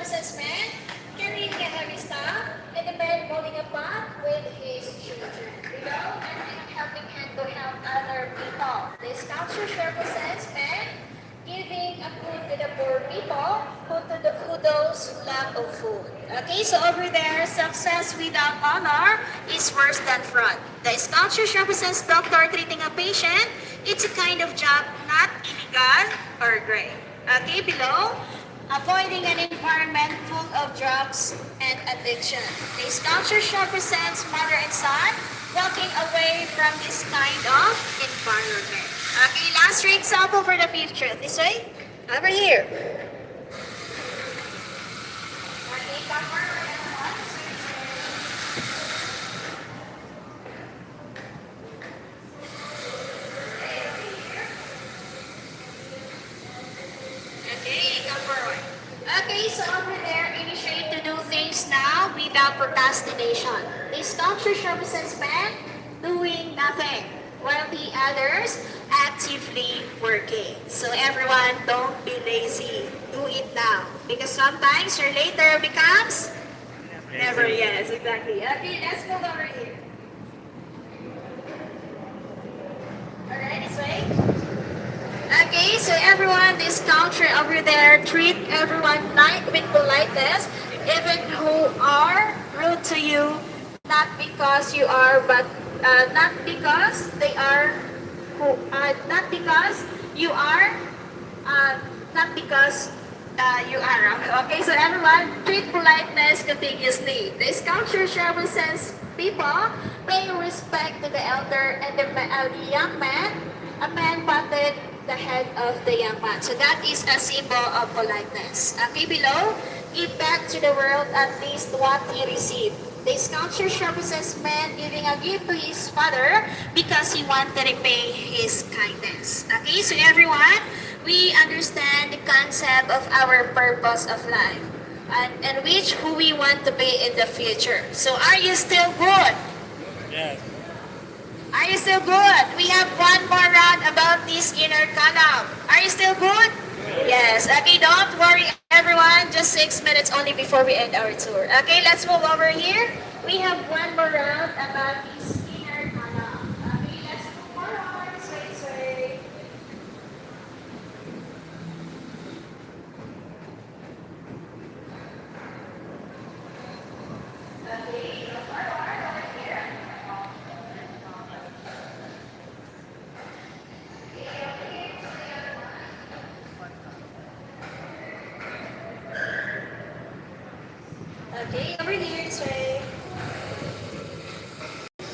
represents man carrying a heavy staff and the man holding a pot with his children. Below, and helping hand to help other people. This sculpture represents man giving a food to the poor people who those who lack of food. Okay, so over there, success without honor is worse than fraud. The sculpture represents doctor treating a patient. It's a kind of job not illegal or gray. Okay, below, avoiding an environment full of drugs and addiction. The sculpture represents mother and son walking away from this kind of environment. Okay, last example for the fifth truth. This way. Over here. Okay, cover. Okay, come forward. Okay, so over there, initiate to do things now without procrastination. This sculpture represents man doing nothing, while the others actively working. So everyone, don't be lazy. Do it now. Because sometimes your later becomes never. Yes, exactly. Okay, let's move over here. Alright, this way. Okay, so everyone, this culture over there, treat everyone with politeness, even who are rude to you, not because you are, but not because they are, not because you are, not because you are. Okay, so everyone, treat politeness continuously. This culture represents people paying respect to the elder and the young man. A man patted the head of the young man. So that is a symbol of politeness. Okay, below, give back to the world at least what he received. This sculpture represents man giving a gift to his father because he wanted to repay his kindness. Okay, so everyone, we understand the concept of our purpose of life and which who we want to be in the future. So are you still good? Yes. Are you still good? We have one more round about this inner column. Are you still good? Yes. Okay, don't worry everyone. Just 6 minutes only before we end our tour. Okay, let's move over here. We have one more round about this inner column. Okay, let's move forward. Sway. Okay, go forward over here. Okay, over here this way.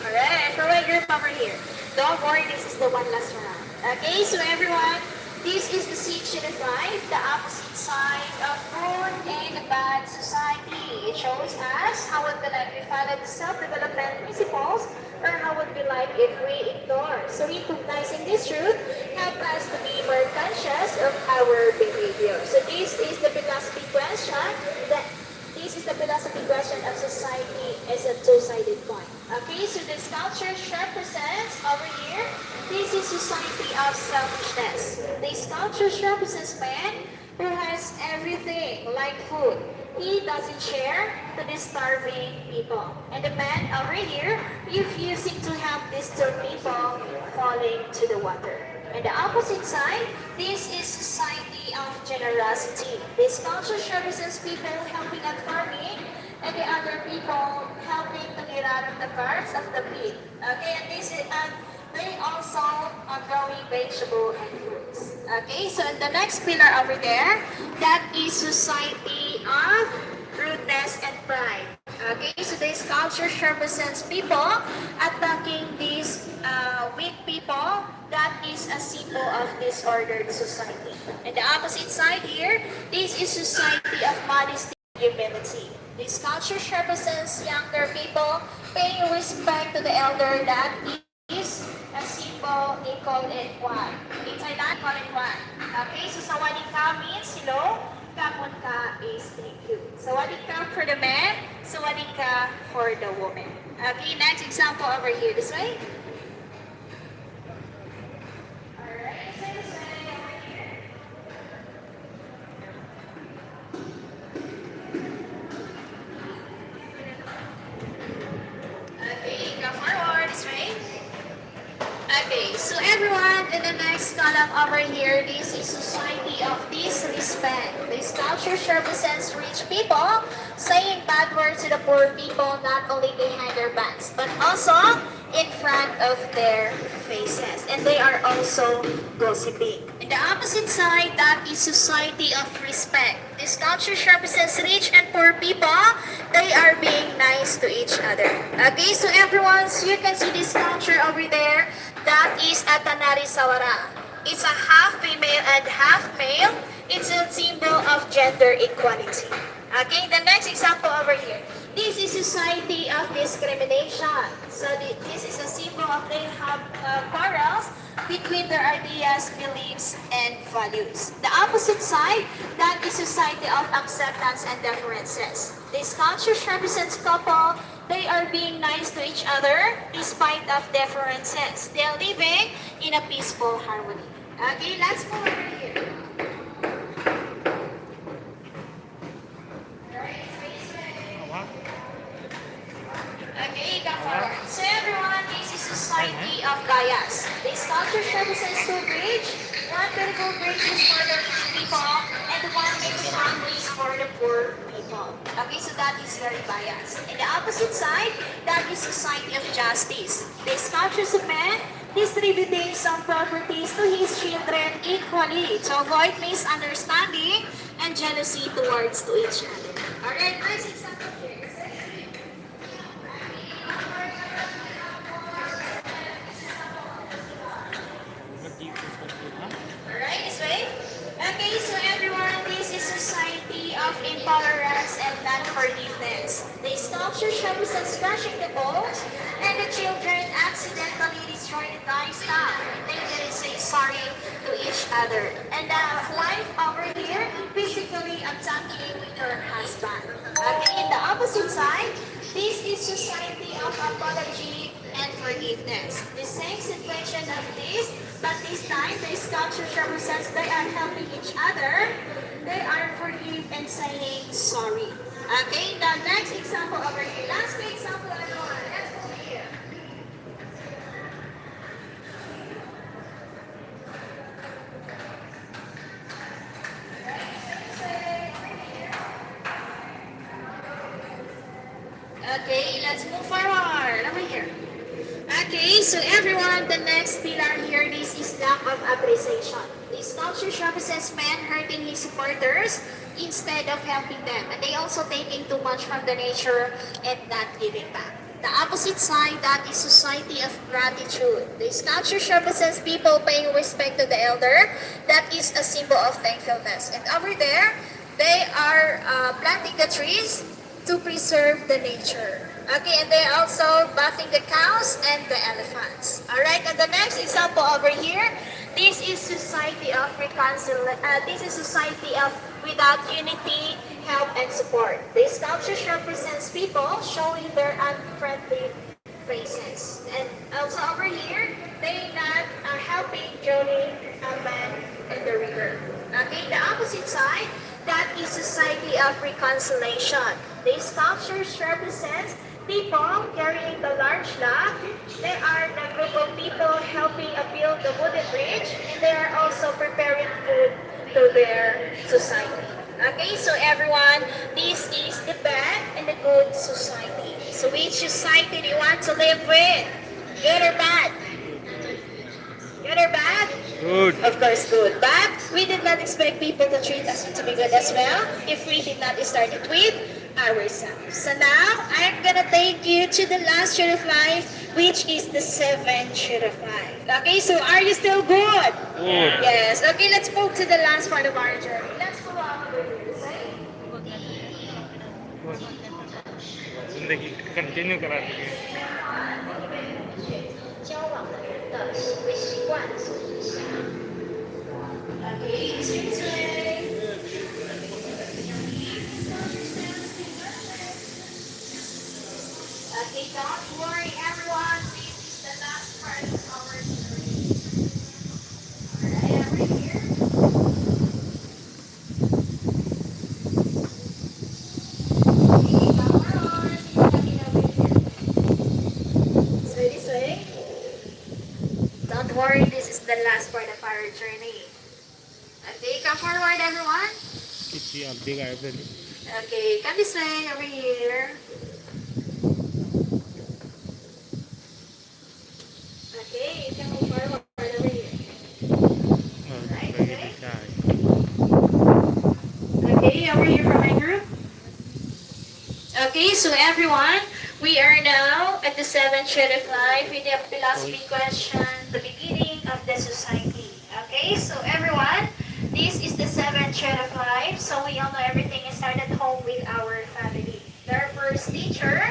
Alright, for my group over here. Don't worry, this is the one last round. Okay, so everyone, this is the section of life, the opposite side of good and bad society. It shows us how would be like we follow the self-development principles or how would be like if we ignore. So recognizing this truth help us to be more conscious of our behavior. So this is the philosophy question that this is the philosophy question of society as a two-sided coin. Okay, so this culture represents over here, this is society of selfishness. This culture represents man who has everything like food. He doesn't share to the starving people. And the man over here refusing to help these two people falling to the water. And the opposite side, this is society of generosity. This culture represents people helping at farming and the other people helping to get out of the cars of the pit. Okay, and this is they also are growing vegetable and fruits. Okay, so the next pillar over there, that is society of rudeness and pride. Okay, so this culture represents people attacking these weak people. That is a symbol of disordered society. And the opposite side here, this is society of modesty and humility. This culture represents younger people paying respect to the elder. That is a symbol, they call it what? In Thailand, call it what? Okay, so sawadee ka means hello. Kapon ka is thank you. Sawadee ka for the man, sawadee ka for the woman. Okay, next example over here, this way. Alright, so this way over here. Okay, so everyone, in the next column over here, this is Society of Disrespect. This culture represents rich people saying bad words to the poor people, not only behind their backs, but also in front of their faces. And they are also gossiping. In the opposite side, that is Society of Respect. This culture represents rich and poor people. They are being nice to each other. Okay, so everyone, so you can see this culture over there. That is Atanari Sawara. It's a half female and half male. It's a symbol of gender equality. Okay, the next example over here. This is Society of Discrimination. So this is a symbol of they have quarrels between their ideas, beliefs, and values. The opposite side, that is Society of Acceptance and Differences. This culture represents couple. They are being nice to each other despite of differences. They are living in a peaceful harmony. Okay, let's move over here. Okay, go forward. So everyone, this is Society of Gayas. This culture represents two bridge. One beautiful bridge is for the rich people, and one big strong is for the poor people. Okay, so that is very biased. And the opposite side, that is Society of Justice. This culture is a man distributing some properties to his children equally to avoid misunderstanding and jealousy towards to each other. Alright, next example here. Alright, this way. Okay, so everyone, this is Society of Intolerance and Non-Forgiveness. This culture represents smashing the bowls and the children accidentally destroy the toy stuff. They didn't say sorry to each other. And the wife over here physically attacking her husband. Okay, in the opposite side, this is Society of Apology and Forgiveness. The same situation of this, but this time this culture represents they are helping each other. They are forgive and saying sorry. Okay, the next example over here. Last example everyone. Let's go here. Okay, let's move forward. Over here. Okay, so everyone, the next pillar here, this is lack of appreciation. This culture represents man hurting his supporters instead of helping them. And they also taking too much from the nature and not giving back. The opposite side, that is Society of Gratitude. This culture represents people paying respect to the elder. That is a symbol of thankfulness. And over there, they are planting the trees to preserve the nature. Okay, and they're also bathing the cows and the elephants. Alright, and the next example over here, this is Society of this is Society of Without Unity, Help, and Support. This culture represents people showing their unfriendly faces. And also over here, they not are helping Johnny a man in the river. Okay, the opposite side, that is Society of Reconciliation. This culture represents people carrying the large log. They are the group of people helping build the wooden bridge, and they are also preparing food to their society. Okay, so everyone, this is the bad and the good society. So which society do you want to live with? Good or bad? Good or bad? Good. Of course, good. But we did not expect people to treat us to be good as well if we did not start it with ourselves. So now, I'm gonna take you to the last shoot of life, which is the 7th shoot of life. Okay, so are you still good? Good. Yes. Okay, let's move to the last part of our journey. Let's go on over here. जिंदगी continue करा दीजिए 交往的行为习惯。Okay, straight away. Okay, don't worry everyone, this is the last part of our journey. Alright, over here. Okay, come on, so this way. Don't worry. big eyebrow. Okay, come this way, over here. Okay, you can move forward over here. Right, Very okay. shy. Okay, over here from my group. Okay, so everyone, we are now at the seventh shade of life with the philosophy question, the beginning of the society. Okay, so everyone, this is the seventh shade of life. So we all know everything is started home with our family. Their first teacher,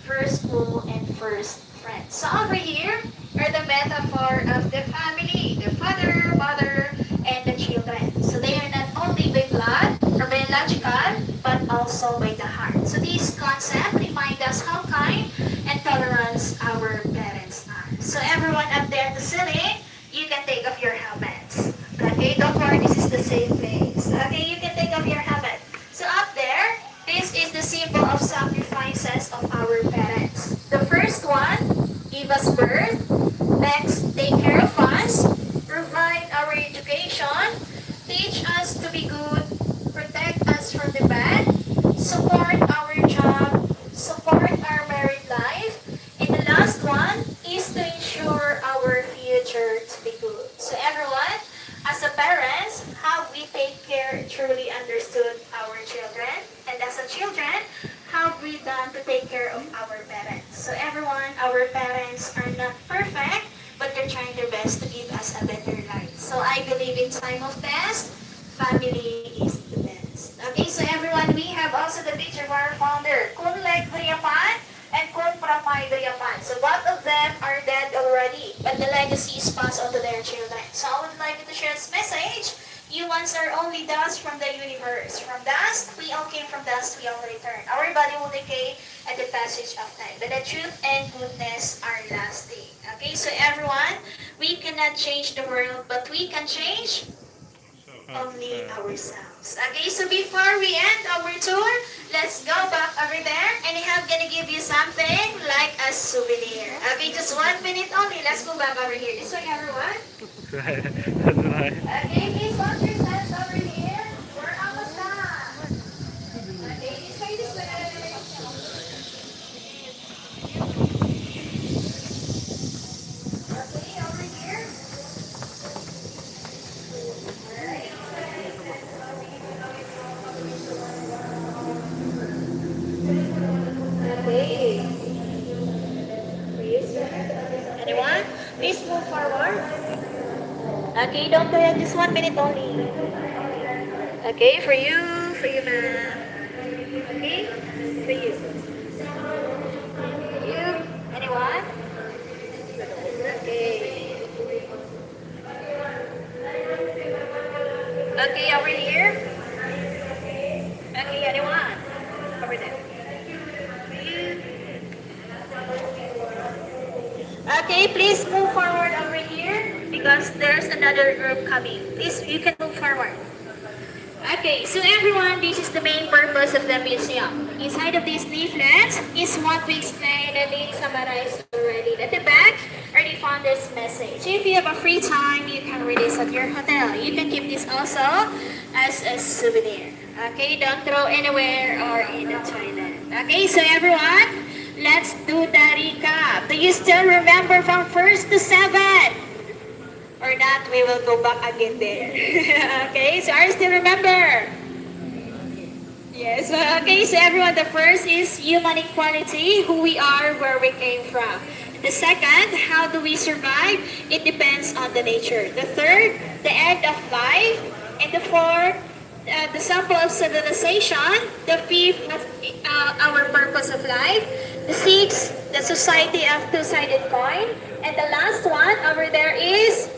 first school, and first friend. So over here are the metaphor of the family, the father, mother, and the children. So they are not only by blood or biological, but also by the heart. So this concept reminds us how kind and tolerant our parents are. So everyone up there at the ceiling, you can take off your helmets. Okay, don't worry, this is the safe place. Okay, you can take off your helmet. So up there, this is the symbol of sacrifices of our parents. The first one, give us birth. Next, take care of us, provide our education, teach us to be good, protect us from the bad, support our job, support our married life, and the last one is to ensure our future to be good. So everyone, as a parents, how we take care truly understood our children, and as a children, how we done to take care of our parents. So everyone, our parents are not perfect, but they're trying their best to give us a better life. So I believe in time of test, family is the best. Okay, so everyone, we have also the picture of our founder, Kun Lek Driapan and Kun Pramay Driapan. So both of them are dead already, but the legacy is passed on to their children. So I would like to share this message. Humans are only dust from the universe. From dust, we all came from dust, we all return. Our body will decay at the passage of time, but the truth and goodness are lasting. Okay, so everyone, we cannot change the world, but we can change only ourselves. Okay, so before we end our tour, let's go back over there and I'm gonna give you something like a souvenir. Okay, just 1 minute only. Let's go back over here. This way, everyone. That's why. Okay, please watch yourselves over here. We're almost done. Okay, this way, this way. Okay, over here. Okay. Please. Anyone? Please move forward. Okay, don't go yet. Just 1 minute only. Okay, for you, ma'am. Okay, for you. You, anyone? Okay. Okay, over here. Okay, anyone? Over there. For you. Okay, please move forward over here because there's another group coming. Please, you can move forward. Okay, so everyone, this is the main purpose of the museum. Inside of these leaflets is what we explained and it's summarized already. At the back are the founder's message. If you have a free time, you can read this at your hotel. You can keep this also as a souvenir. Okay, don't throw anywhere or in the toilet. Okay, so everyone, let's do the recap. Do you still remember from 1st to 7th? Or not, we will go back again there. Okay, so I still remember. Yes, okay, so everyone, the first is human equality, who we are, where we came from. The second, how do we survive? It depends on the nature. The third, the end of life. And the fourth, the sample of civilization. The fifth, our purpose of life. The sixth, the society of two-sided coin. And the last one over there is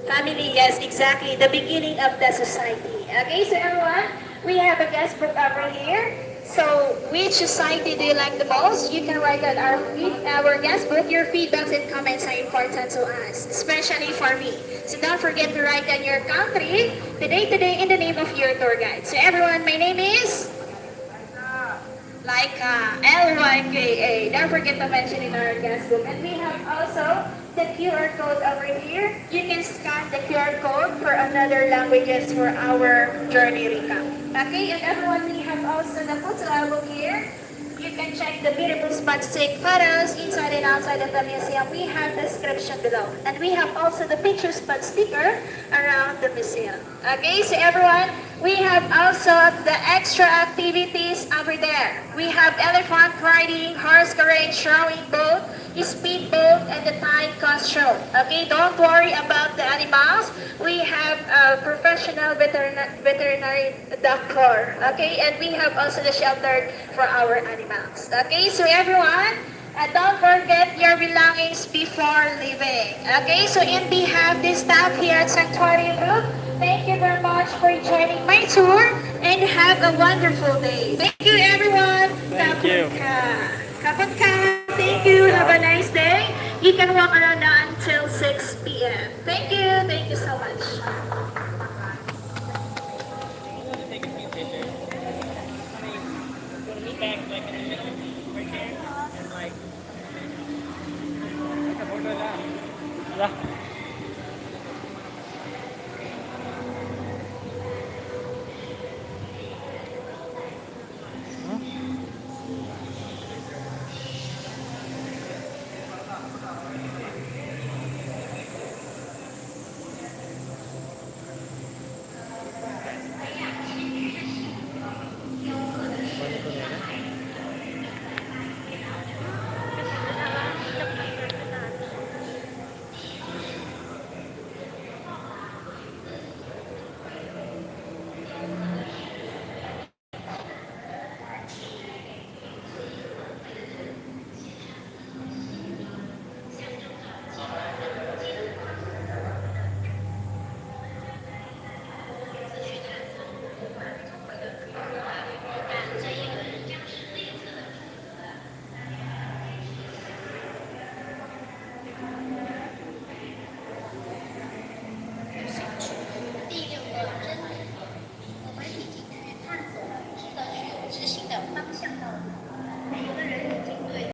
family. Yes, exactly. The beginning of the society. Okay, so everyone, we have a guest book over here. So, which society do you like the most? You can write on our guest book. Your feedbacks and comments are important to us, especially for me. So don't forget to write down your country, the day today, and the name of your tour guide. So everyone, my name is Laika, Lyka. Don't forget to mention in our guest book. And we have also the QR code over here. You can scan the QR code for another languages for our journey recap. Okay, and everyone, we have also the photo album here. You can check the beautiful spots to take photos inside and outside of the museum. We have the description below. And we have also the picture spot sticker around the museum. Okay, so everyone, we have also the extra activities over there. We have elephant riding, horse carriage, rowing boat, speedboat, and the time costume. Okay, don't worry about the animals. We have a professional veterinary doctor. Okay, and we have also the shelter for our animals. Okay, so everyone, don't forget your belongings before leaving. Okay, so in behalf of the staff here at Sanctuary Group, thank you very much for joining my tour and have a wonderful day. Thank you, everyone. Thank you. Kapag ka. Thank you. Have a nice day. You can walk around now until 6 p.m. Thank you. Thank you so much. Wala.